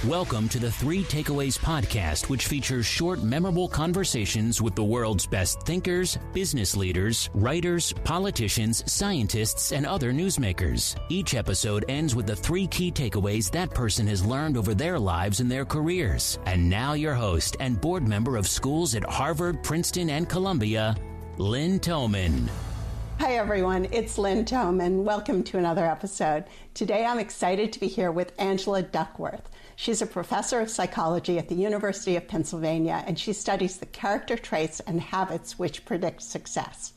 Welcome to the 3 Takeaways podcast, which features short, memorable conversations with the world's best thinkers, business leaders, writers, politicians, scientists, and other newsmakers. Each episode ends with the 3 key takeaways that person has learned over their lives and their careers. And now your host and board member of schools at Harvard, Princeton, and Columbia, Lynn Thoman. Hi everyone, it's Lynn Thoman. Welcome to another episode. Today I'm excited to be here with Angela Duckworth. She's a professor of psychology at the University of Pennsylvania, and she studies the character traits and habits which predict success.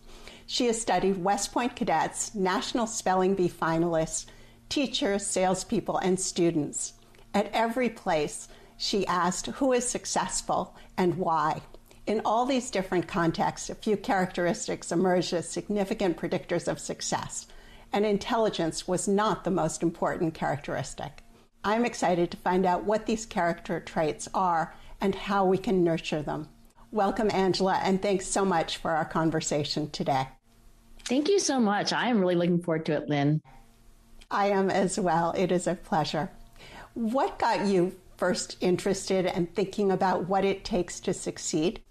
She has studied West Point cadets, National Spelling Bee finalists, teachers, salespeople, and students. At every place, she asked who is successful and why. In all these different contexts, a few characteristics emerged as significant predictors of success, and intelligence was not the most important characteristic. I'm excited to find out what these character traits are and how we can nurture them. Welcome, Angela, and thanks so much for our conversation today. Thank you so much. I am really looking forward to it, Lynn. I am as well. It is a pleasure. What got you first interested in thinking about what it takes to succeed?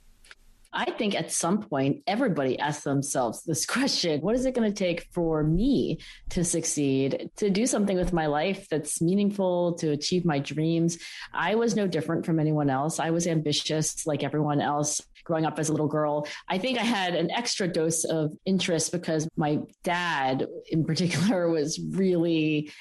I think at some point, everybody asks themselves this question: what is it going to take for me to succeed, to do something with my life that's meaningful, to achieve my dreams? I was no different from anyone else. I was ambitious like everyone else. Growing up as a little girl, I think I had an extra dose of interest because my dad in particular was really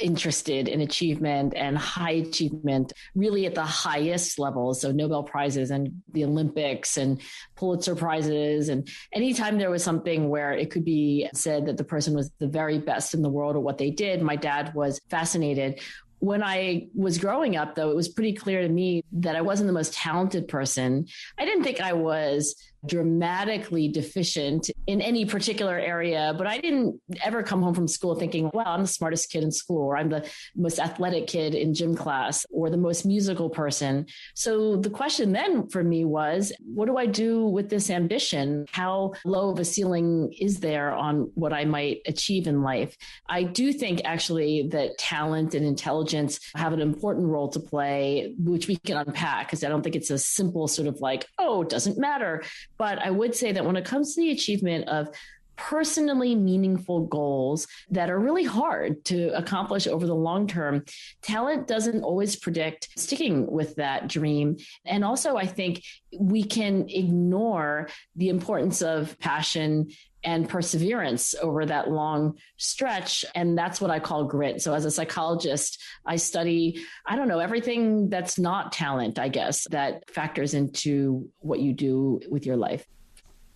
interested in achievement and high achievement, really at the highest levels. So Nobel Prizes and the Olympics and Pulitzer Prizes. And anytime there was something where it could be said that the person was the very best in the world at what they did, my dad was fascinated. When I was growing up, though, it was pretty clear to me that I wasn't the most talented person. I didn't think I was dramatically deficient in any particular area, but I didn't ever come home from school thinking, wow, I'm the smartest kid in school, or I'm the most athletic kid in gym class, or the most musical person. So the question then for me was, what do I do with this ambition? How low of a ceiling is there on what I might achieve in life? I do think actually that talent and intelligence have an important role to play, which we can unpack, because I don't think it's a simple sort of like, oh, it doesn't matter. But I would say that when it comes to the achievement of personally meaningful goals that are really hard to accomplish over the long term, talent doesn't always predict sticking with that dream. And also, I think we can ignore the importance of passion and perseverance over that long stretch. And that's what I call grit. So as a psychologist, I study, everything that's not talent, I guess, that factors into what you do with your life.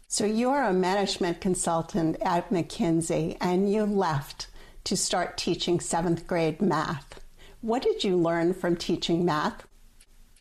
So you're a management consultant at McKinsey, and you left to start teaching 7th grade math. What did you learn from teaching math?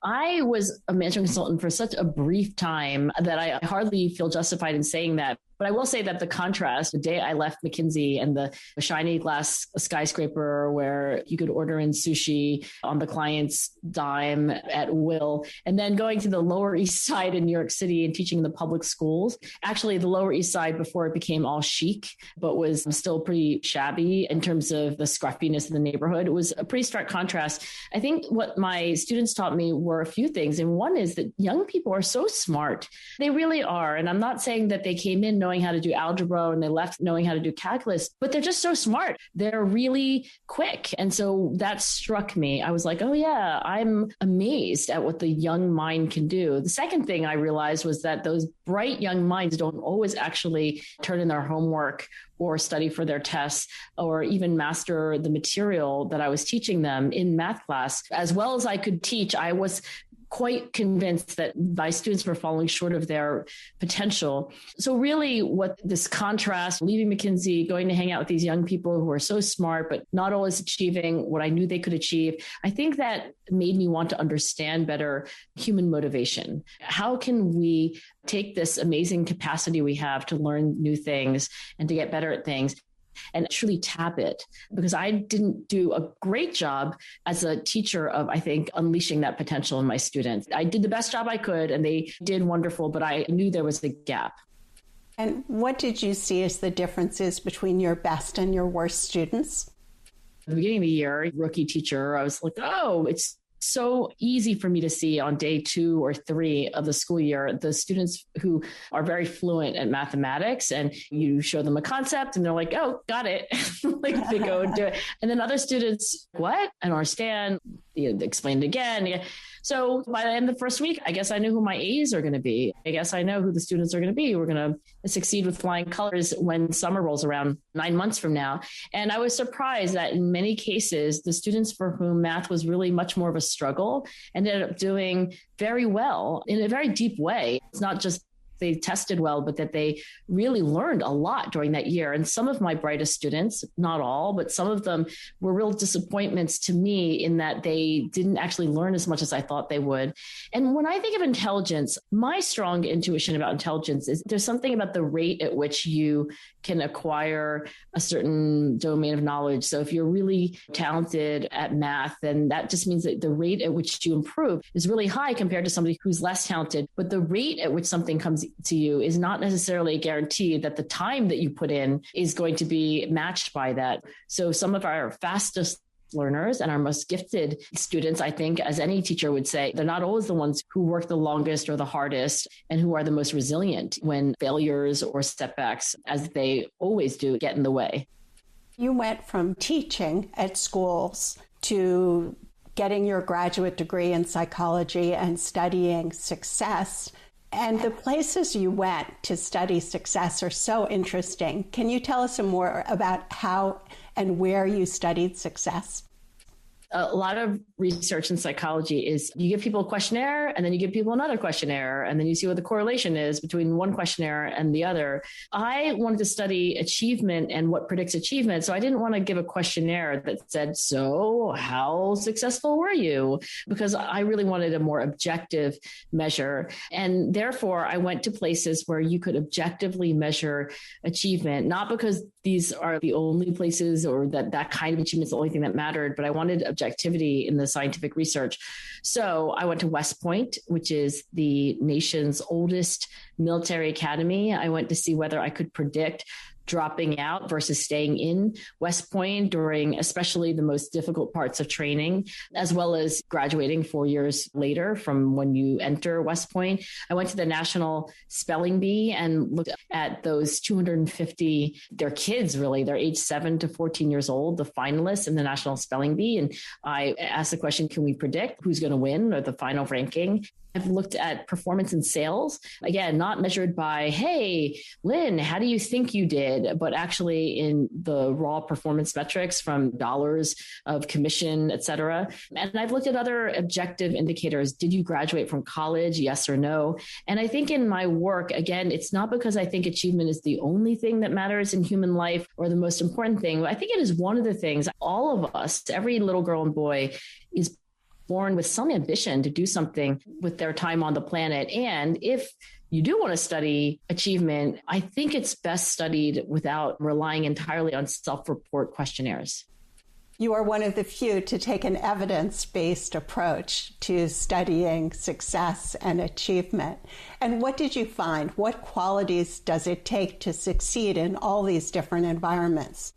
I was a management consultant for such a brief time that I hardly feel justified in saying that. But I will say that the contrast, the day I left McKinsey and the shiny glass skyscraper where you could order in sushi on the client's dime at will, and then going to the Lower East Side in New York City and teaching in the public schools. Actually, the Lower East Side before it became all chic, but was still pretty shabby in terms of the scruffiness of the neighborhood. It was a pretty stark contrast. I think what my students taught me were a few things. And one is that young people are so smart. They really are. And I'm not saying that they came in knowing how to do algebra and they left knowing how to do calculus, but they're just so smart. They're really quick. And so that struck me. I was like, oh yeah, I'm amazed at what the young mind can do. The second thing I realized was that those bright young minds don't always actually turn in their homework or study for their tests or even master the material that I was teaching them in math class. As well as I could teach, I was quite convinced that my students were falling short of their potential. So really what this contrast, leaving McKinsey, going to hang out with these young people who are so smart, but not always achieving what I knew they could achieve, I think that made me want to understand better human motivation. How can we take this amazing capacity we have to learn new things and to get better at things and truly tap it? Because I didn't do a great job as a teacher of, I think, unleashing that potential in my students. I did the best job I could and they did wonderful, but I knew there was a gap. And what did you see as the differences between your best and your worst students? At the beginning of the year, rookie teacher, I was like, oh, it's so easy for me to see on day 2 or 3 of the school year, the students who are very fluent at mathematics, and you show them a concept and they're like, oh, got it. Like they go and do it. And then other students, what? I don't understand. Explain it again. Yeah. So by the end of the first week, I guess I knew who my A's are going to be. I guess I know who the students are going to be. We're going to succeed with flying colors when summer rolls around 9 months from now. And I was surprised that in many cases, the students for whom math was really much more of a struggle ended up doing very well in a very deep way. It's not just they tested well, but that they really learned a lot during that year. And some of my brightest students, not all, but some of them were real disappointments to me in that they didn't actually learn as much as I thought they would. And when I think of intelligence, my strong intuition about intelligence is there's something about the rate at which you can acquire a certain domain of knowledge. So if you're really talented at math, then that just means that the rate at which you improve is really high compared to somebody who's less talented. But the rate at which something comes to you is not necessarily a guarantee that the time that you put in is going to be matched by that. So some of our fastest learners and our most gifted students, I think, as any teacher would say, they're not always the ones who work the longest or the hardest and who are the most resilient when failures or setbacks, as they always do, get in the way. You went from teaching at schools to getting your graduate degree in psychology and studying success. And the places you went to study success are so interesting. Can you tell us some more about how and where you studied success? A lot of research in psychology is you give people a questionnaire and then you give people another questionnaire and then you see what the correlation is between one questionnaire and the other. I wanted to study achievement and what predicts achievement. So I didn't want to give a questionnaire that said, so how successful were you? Because I really wanted a more objective measure. And therefore I went to places where you could objectively measure achievement, not because these are the only places or that kind of achievement is the only thing that mattered, but I wanted objectivity in the scientific research. So I went to West Point, which is the nation's oldest military academy. I went to see whether I could predict dropping out versus staying in West Point during especially the most difficult parts of training, as well as graduating 4 years later from when you enter West Point. I went to the National Spelling Bee and looked at those 250, their kids really, they're age 7 to 14 years old, the finalists in the National Spelling Bee. And I asked the question, can we predict who's going to win or the final ranking? I've looked at performance in sales, again, not measured by, hey, Lynn, how do you think you did? But actually in the raw performance metrics from dollars of commission, et cetera. And I've looked at other objective indicators. Did you graduate from college? Yes or no? And I think in my work, again, it's not because I think achievement is the only thing that matters in human life or the most important thing. I think it is one of the things all of us, every little girl and boy is born with some ambition to do something with their time on the planet. And if you do want to study achievement, I think it's best studied without relying entirely on self-report questionnaires. You are one of the few to take an evidence-based approach to studying success and achievement. And what did you find? What qualities does it take to succeed in all these different environments?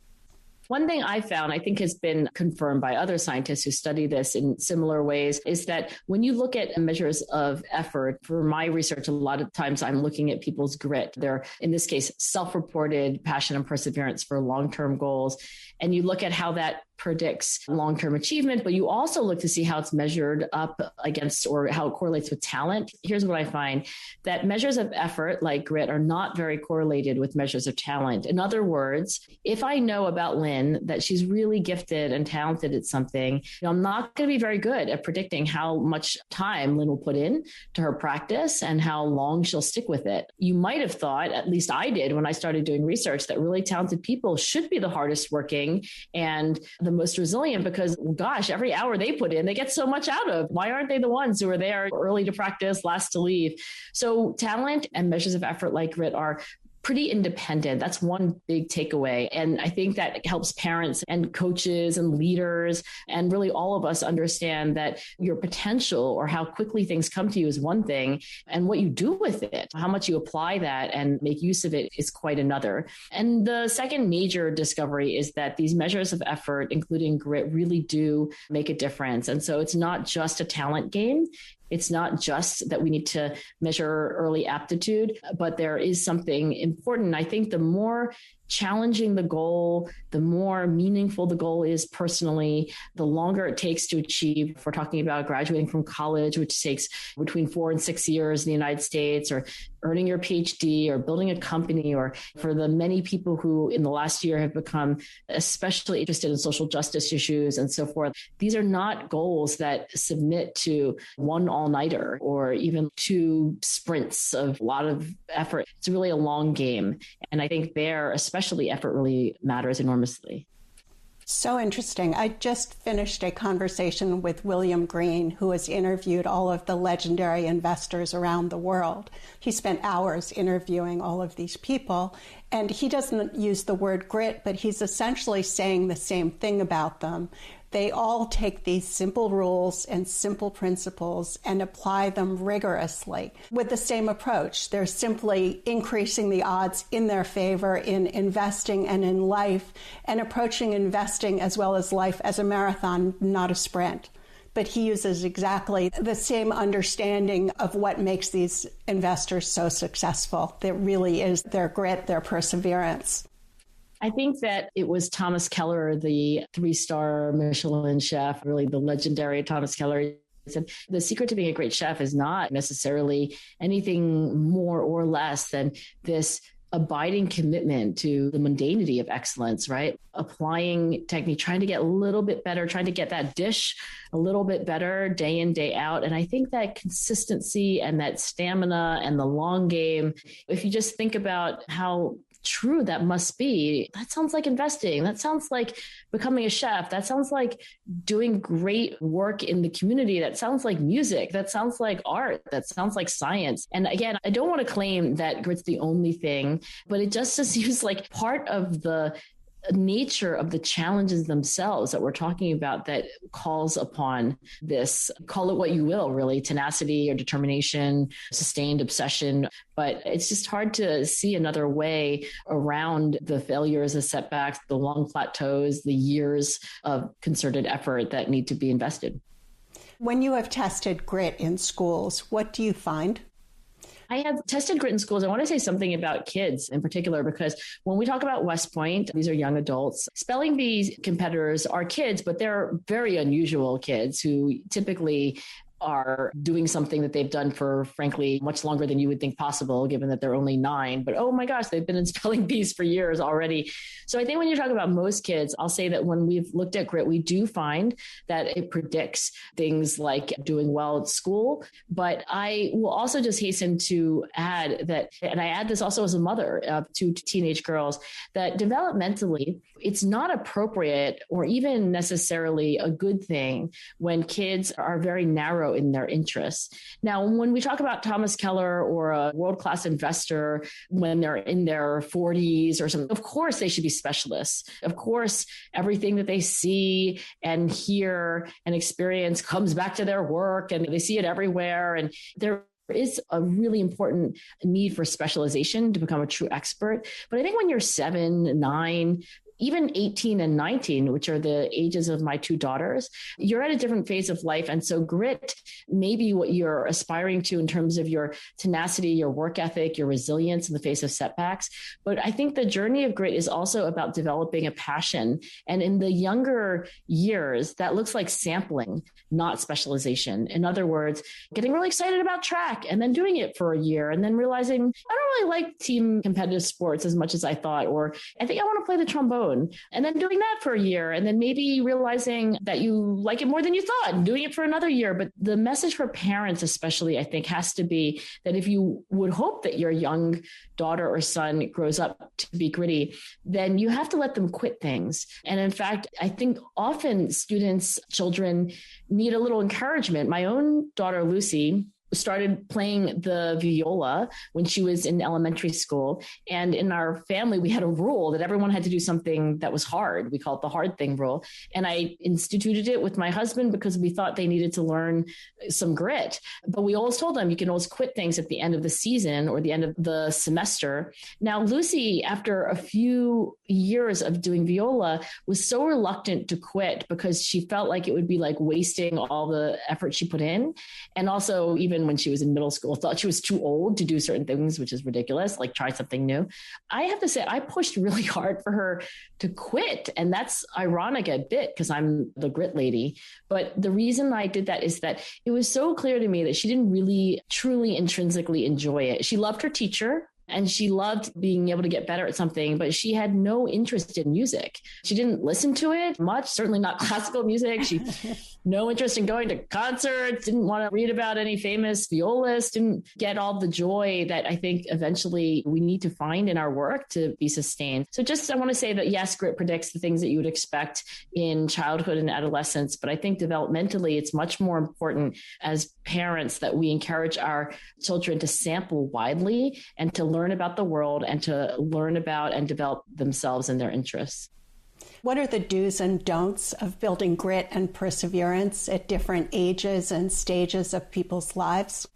One thing I found, I think has been confirmed by other scientists who study this in similar ways, is that when you look at measures of effort, for my research, a lot of times I'm looking at people's grit. They're, in this case, self-reported passion and perseverance for long-term goals. And you look at how that predicts long-term achievement, but you also look to see how it's measured up against or how it correlates with talent. Here's what I find, that measures of effort like grit are not very correlated with measures of talent. In other words, if I know about Lynn that she's really gifted and talented at something, I'm not going to be very good at predicting how much time Lynn will put in to her practice and how long she'll stick with it. You might have thought, at least I did when I started doing research, that really talented people should be the hardest working and the most resilient because, gosh, every hour they put in, they get so much out of. Why aren't they the ones who are there early to practice, last to leave? So talent and measures of effort like grit are pretty independent. That's one big takeaway. And I think that helps parents and coaches and leaders and really all of us understand that your potential or how quickly things come to you is one thing, and what you do with it, how much you apply that and make use of it is quite another. And the second major discovery is that these measures of effort, including grit, really do make a difference. And so it's not just a talent game. It's not just that we need to measure early aptitude, but there is something important. I think the more challenging the goal, the more meaningful the goal is personally, the longer it takes to achieve. If we're talking about graduating from college, which takes between 4 and 6 years in the United States, or earning your PhD, or building a company, or for the many people who in the last year have become especially interested in social justice issues and so forth. These are not goals that submit to one all-nighter or even 2 sprints of a lot of effort. It's really a long game. And I think there, especially, effort really matters enormously. So interesting. I just finished a conversation with William Green, who has interviewed all of the legendary investors around the world. He spent hours interviewing all of these people, and he doesn't use the word grit, but he's essentially saying the same thing about them. They all take these simple rules and simple principles and apply them rigorously with the same approach. They're simply increasing the odds in their favor in investing and in life, and approaching investing as well as life as a marathon, not a sprint. But he uses exactly the same understanding of what makes these investors so successful. That really is their grit, their perseverance. I think that it was Thomas Keller, the 3-star Michelin chef, really the legendary Thomas Keller. said, the secret to being a great chef is not necessarily anything more or less than this abiding commitment to the mundanity of excellence, right? Applying technique, trying to get a little bit better, trying to get that dish a little bit better day in, day out. And I think that consistency and that stamina and the long game, if you just think about how true that must be, that sounds like investing. That sounds like becoming a chef. That sounds like doing great work in the community. That sounds like music. That sounds like art. That sounds like science. And again, I don't want to claim that grit's the only thing, but it just seems like part of the nature of the challenges themselves that we're talking about that calls upon this, call it what you will, really, tenacity or determination, sustained obsession. But it's just hard to see another way around the failures, the setbacks, the long plateaus, the years of concerted effort that need to be invested. When you have tested grit in schools, what do you find? I have tested grit in schools. I want to say something about kids in particular, because when we talk about West Point, these are young adults. Spelling bee competitors are kids, but they're very unusual kids who typically are doing something that they've done for, frankly, much longer than you would think possible, given that they're only 9. But oh my gosh, they've been in spelling bees for years already. So I think when you talk about most kids, I'll say that when we've looked at grit, we do find that it predicts things like doing well at school. But I will also just hasten to add that, and I add this also as a mother of 2 teenage girls, that developmentally, it's not appropriate or even necessarily a good thing when kids are very narrow in their interests. Now, when we talk about Thomas Keller or a world-class investor, when they're in their 40s or something, of course they should be specialists. Of course, everything that they see and hear and experience comes back to their work, and they see it everywhere. And there is a really important need for specialization to become a true expert. But I think when you're 7, 9, even 18 and 19, which are the ages of my 2 daughters, you're at a different phase of life. And so grit may be what you're aspiring to in terms of your tenacity, your work ethic, your resilience in the face of setbacks. But I think the journey of grit is also about developing a passion. And in the younger years, that looks like sampling, not specialization. In other words, getting really excited about track and then doing it for a year and then realizing, I don't really like team competitive sports as much as I thought, or I think I want to play the trombone. And then doing that for a year, and then maybe realizing that you like it more than you thought and doing it for another year. But the message for parents, especially, I think, has to be that if you would hope that your young daughter or son grows up to be gritty, then you have to let them quit things. And in fact, I think often students, children need a little encouragement. My own daughter, Lucy, started playing the viola when she was in elementary school. And in our family, we had a rule that everyone had to do something that was hard. We call it the hard thing rule. And I instituted it with my husband because we thought they needed to learn some grit. But we always told them you can always quit things at the end of the season or the end of the semester. Now, Lucy, after a few years of doing viola, was so reluctant to quit because she felt like it would be like wasting all the effort she put in. And also, even when she was in middle school, thought she was too old to do certain things, which is ridiculous, like try something new. I have to say, I pushed really hard for her to quit. And that's ironic a bit because I'm the grit lady. But the reason I did that is that it was so clear to me that she didn't really, truly, intrinsically enjoy it. She loved her teacher. And she loved being able to get better at something, but she had no interest in music. She didn't listen to it much, certainly not classical music. She no interest in going to concerts, didn't want to read about any famous violists, didn't get all the joy that I think eventually we need to find in our work to be sustained. So I want to say that yes, grit predicts the things that you would expect in childhood and adolescence, but I think developmentally, it's much more important as parents that we encourage our children to sample widely and to learn about the world and to learn about and develop themselves and their interests. What are the do's and don'ts of building grit and perseverance at different ages and stages of people's lives?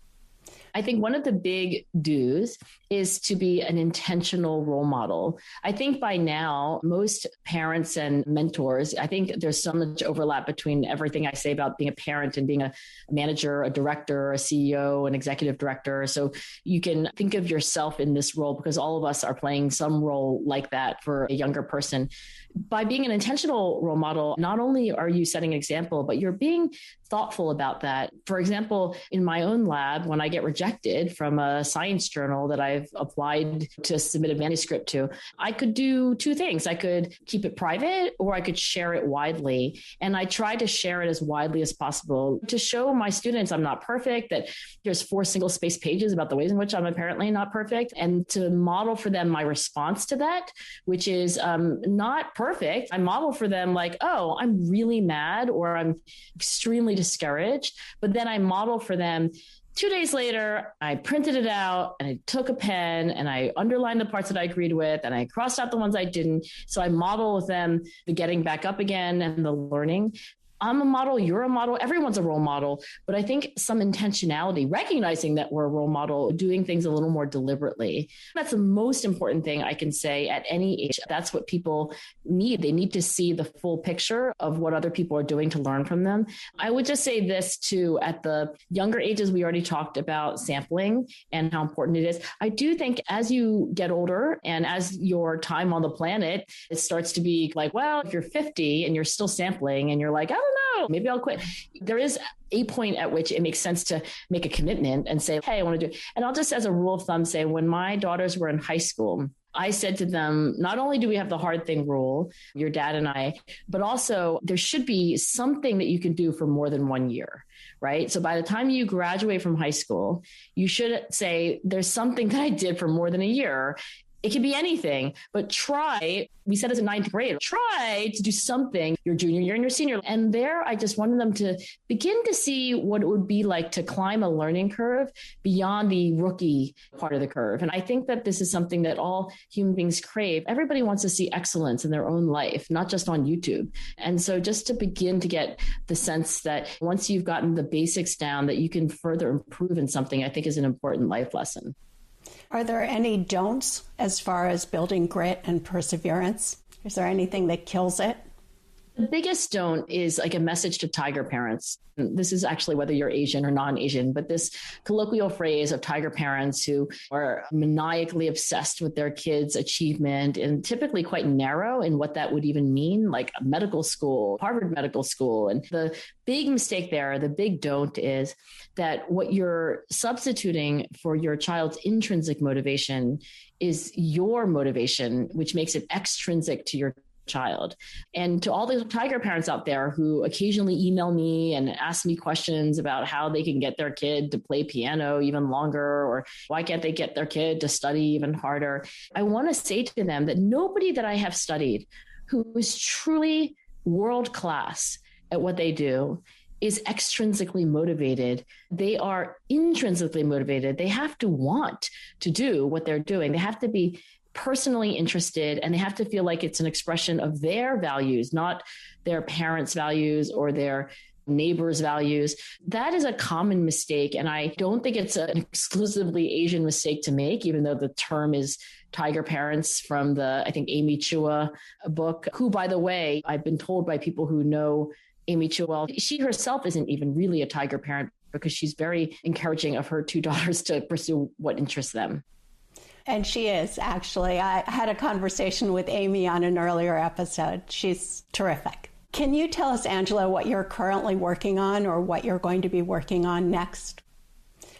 I think one of the big do's is to be an intentional role model. I think by now, most parents and mentors, I think there's so much overlap between everything I say about being a parent and being a manager, a director, a CEO, an executive director. So you can think of yourself in this role because all of us are playing some role like that for a younger person. By being an intentional role model, not only are you setting an example, but you're being thoughtful about that. For example, in my own lab, when I get rejected from a science journal that I've applied to submit a manuscript to, I could do two things. I could keep it private or I could share it widely. And I try to share it as widely as possible to show my students I'm not perfect, that there's 4 single-spaced pages about the ways in which I'm apparently not perfect, and to model for them my response to that, which is not perfect. I model for them like, oh, I'm really mad or I'm extremely discouraged. But then I model for them 2 days later, I printed it out and I took a pen and I underlined the parts that I agreed with and I crossed out the ones I didn't. So I model with them the getting back up again and the learning. I'm a model, you're a model, everyone's a role model. But I think some intentionality, recognizing that we're a role model, doing things a little more deliberately. That's the most important thing I can say at any age. That's what people need. They need to see the full picture of what other people are doing to learn from them. I would just say this too, at the younger ages, we already talked about sampling and how important it is. I do think as you get older and as your time on the planet, it starts to be like, well, if you're 50 and you're still sampling and you're like, I don't know, maybe I'll quit. There is a point at which it makes sense to make a commitment and say, hey, I want to do it. And I'll just, as a rule of thumb, say when my daughters were in high school, I said to them, not only do we have the hard thing rule, your dad and I, but also there should be something that you can do for more than 1 year, right? So by the time you graduate from high school, you should say, there's something that I did for more than a year. It can be anything, but try, we said as a 9th grade, try to do something your junior year and your senior. And there, I just wanted them to begin to see what it would be like to climb a learning curve beyond the rookie part of the curve. And I think that this is something that all human beings crave. Everybody wants to see excellence in their own life, not just on YouTube. And so just to begin to get the sense that once you've gotten the basics down, that you can further improve in something, I think is an important life lesson. Are there any don'ts as far as building grit and perseverance? Is there anything that kills it? The biggest don't is like a message to tiger parents. This is actually whether you're Asian or non-Asian, but this colloquial phrase of tiger parents who are maniacally obsessed with their kids' achievement and typically quite narrow in what that would even mean, like a medical school, Harvard Medical School. And the big mistake there, the big don't is that what you're substituting for your child's intrinsic motivation is your motivation, which makes it extrinsic to your child. And to all the tiger parents out there who occasionally email me and ask me questions about how they can get their kid to play piano even longer, or why can't they get their kid to study even harder, I want to say to them that nobody that I have studied who is truly world class at what they do is extrinsically motivated. They are intrinsically motivated. They have to want to do what they're doing. They have to be personally interested, and they have to feel like it's an expression of their values, not their parents' values or their neighbors' values. That is a common mistake. And I don't think it's an exclusively Asian mistake to make, even though the term is tiger parents from the, I think, Amy Chua book, who, by the way, I've been told by people who know Amy Chua well, she herself isn't even really a tiger parent because she's very encouraging of her two daughters to pursue what interests them. And she is, actually. I had a conversation with Amy on an earlier episode. She's terrific. Can you tell us, Angela, what you're currently working on or what you're going to be working on next?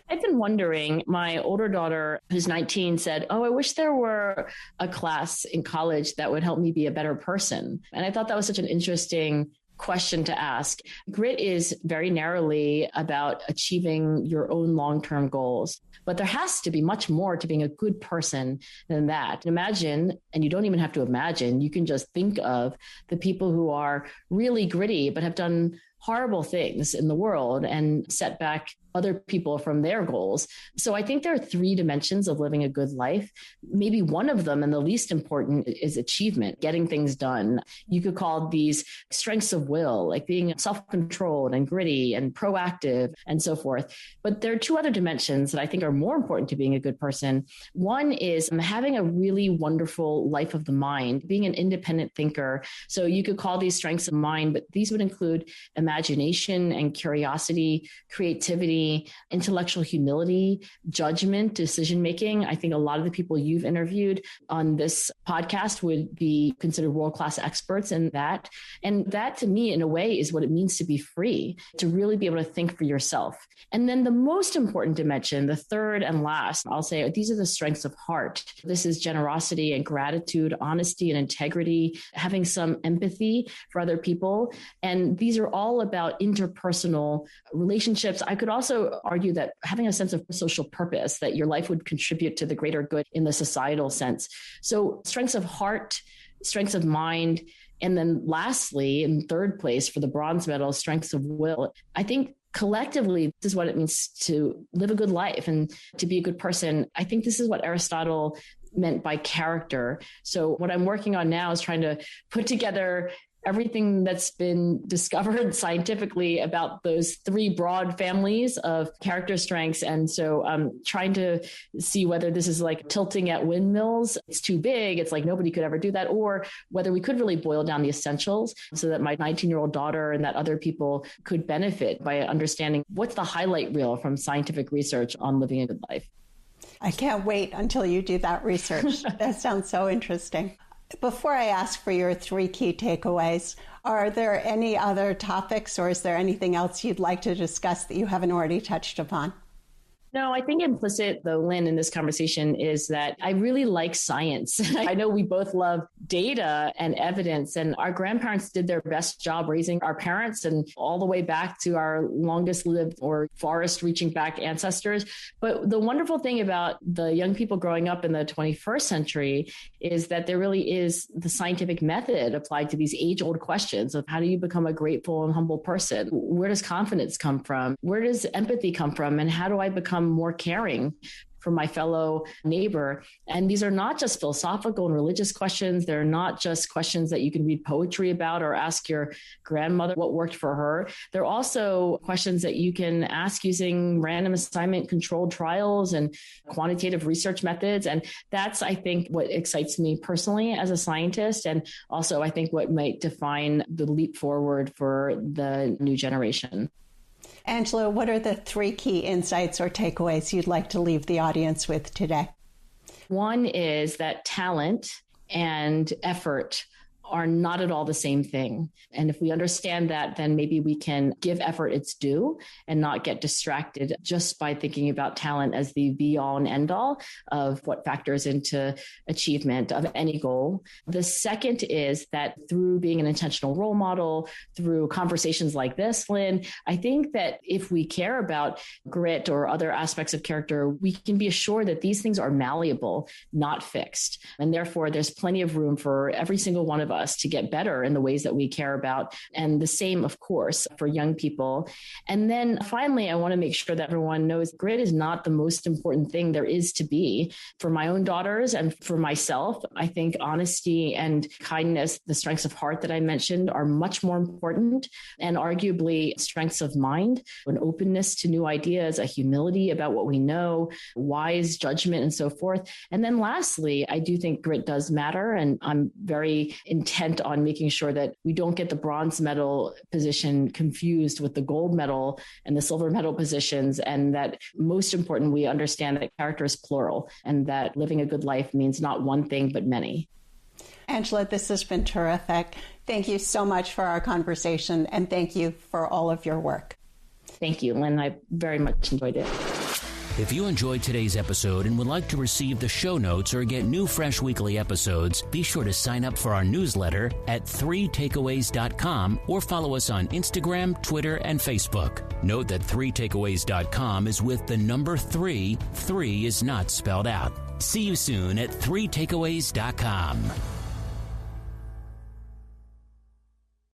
I've been wondering, my older daughter, who's 19, said, I wish there were a class in college that would help me be a better person. And I thought that was such an interesting question to ask. Grit is very narrowly about achieving your own long-term goals. But there has to be much more to being a good person than that. Imagine, and you don't even have to imagine, you can just think of the people who are really gritty, but have done horrible things in the world and set back other people from their goals. So I think there are three dimensions of living a good life. Maybe one of them, and the least important, is achievement, getting things done. You could call these strengths of will, like being self-controlled and gritty and proactive and so forth. But there are two other dimensions that I think are more important to being a good person. One is having a really wonderful life of the mind, being an independent thinker. So you could call these strengths of mind, but these would include imagination and curiosity, creativity, intellectual humility, judgment, decision-making. I think a lot of the people you've interviewed on this podcast would be considered world-class experts in that. And that, to me, in a way, is what it means to be free, to really be able to think for yourself. And then the most important dimension, the third and last, I'll say, these are the strengths of heart. This is generosity and gratitude, honesty and integrity, having some empathy for other people. And these are all about interpersonal relationships. I could also argue that having a sense of social purpose, that your life would contribute to the greater good in the societal sense. So strengths of heart, strengths of mind, and then lastly, in third place for the bronze medal, strengths of will. I think collectively, this is what it means to live a good life and to be a good person. I think this is what Aristotle meant by character. So what I'm working on now is trying to put together everything that's been discovered scientifically about those three broad families of character strengths. And so I'm trying to see whether this is like tilting at windmills. It's too big. It's like nobody could ever do that. Or whether we could really boil down the essentials so that my 19-year-old daughter and that other people could benefit by understanding what's the highlight reel from scientific research on living a good life. I can't wait until you do that research. That sounds so interesting. Before I ask for your three key takeaways, are there any other topics or is there anything else you'd like to discuss that you haven't already touched upon? No, I think implicit, though, Lynn, in this conversation is that I really like science. I know we both love data and evidence, and our grandparents did their best job raising our parents and all the way back to our longest lived or farthest reaching back ancestors. But the wonderful thing about the young people growing up in the 21st century is that there really is the scientific method applied to these age-old questions of how do you become a grateful and humble person? Where does confidence come from? Where does empathy come from? And how do I become more caring for my fellow neighbor? And these are not just philosophical and religious questions. They're not just questions that you can read poetry about or ask your grandmother what worked for her. They're also questions that you can ask using random assignment controlled trials and quantitative research methods. And that's, I think, what excites me personally as a scientist. And also, I think, what might define the leap forward for the new generation. Angela, what are the three key insights or takeaways you'd like to leave the audience with today? One is that talent and effort are not at all the same thing. And if we understand that, then maybe we can give effort its due and not get distracted just by thinking about talent as the be all and end all of what factors into achievement of any goal. The second is that through being an intentional role model, through conversations like this, Lynn, I think that if we care about grit or other aspects of character, we can be assured that these things are malleable, not fixed. And therefore, there's plenty of room for every single one of us to get better in the ways that we care about. And the same, of course, for young people. And then finally, I want to make sure that everyone knows grit is not the most important thing there is to be. For my own daughters and for myself, I think honesty and kindness, the strengths of heart that I mentioned, are much more important, and arguably strengths of mind, an openness to new ideas, a humility about what we know, wise judgment, and so forth. And then lastly, I do think grit does matter. And I'm very intent on making sure that we don't get the bronze medal position confused with the gold medal and the silver medal positions. And that most important, we understand that character is plural and that living a good life means not one thing, but many. Angela, this has been terrific. Thank you so much for our conversation, and thank you for all of your work. Thank you, Lynn. I very much enjoyed it. If you enjoyed today's episode and would like to receive the show notes or get new fresh weekly episodes, be sure to sign up for our newsletter at 3takeaways.com or follow us on Instagram, Twitter, and Facebook. Note that 3takeaways.com is with the number 3. 3 is not spelled out. See you soon at 3takeaways.com.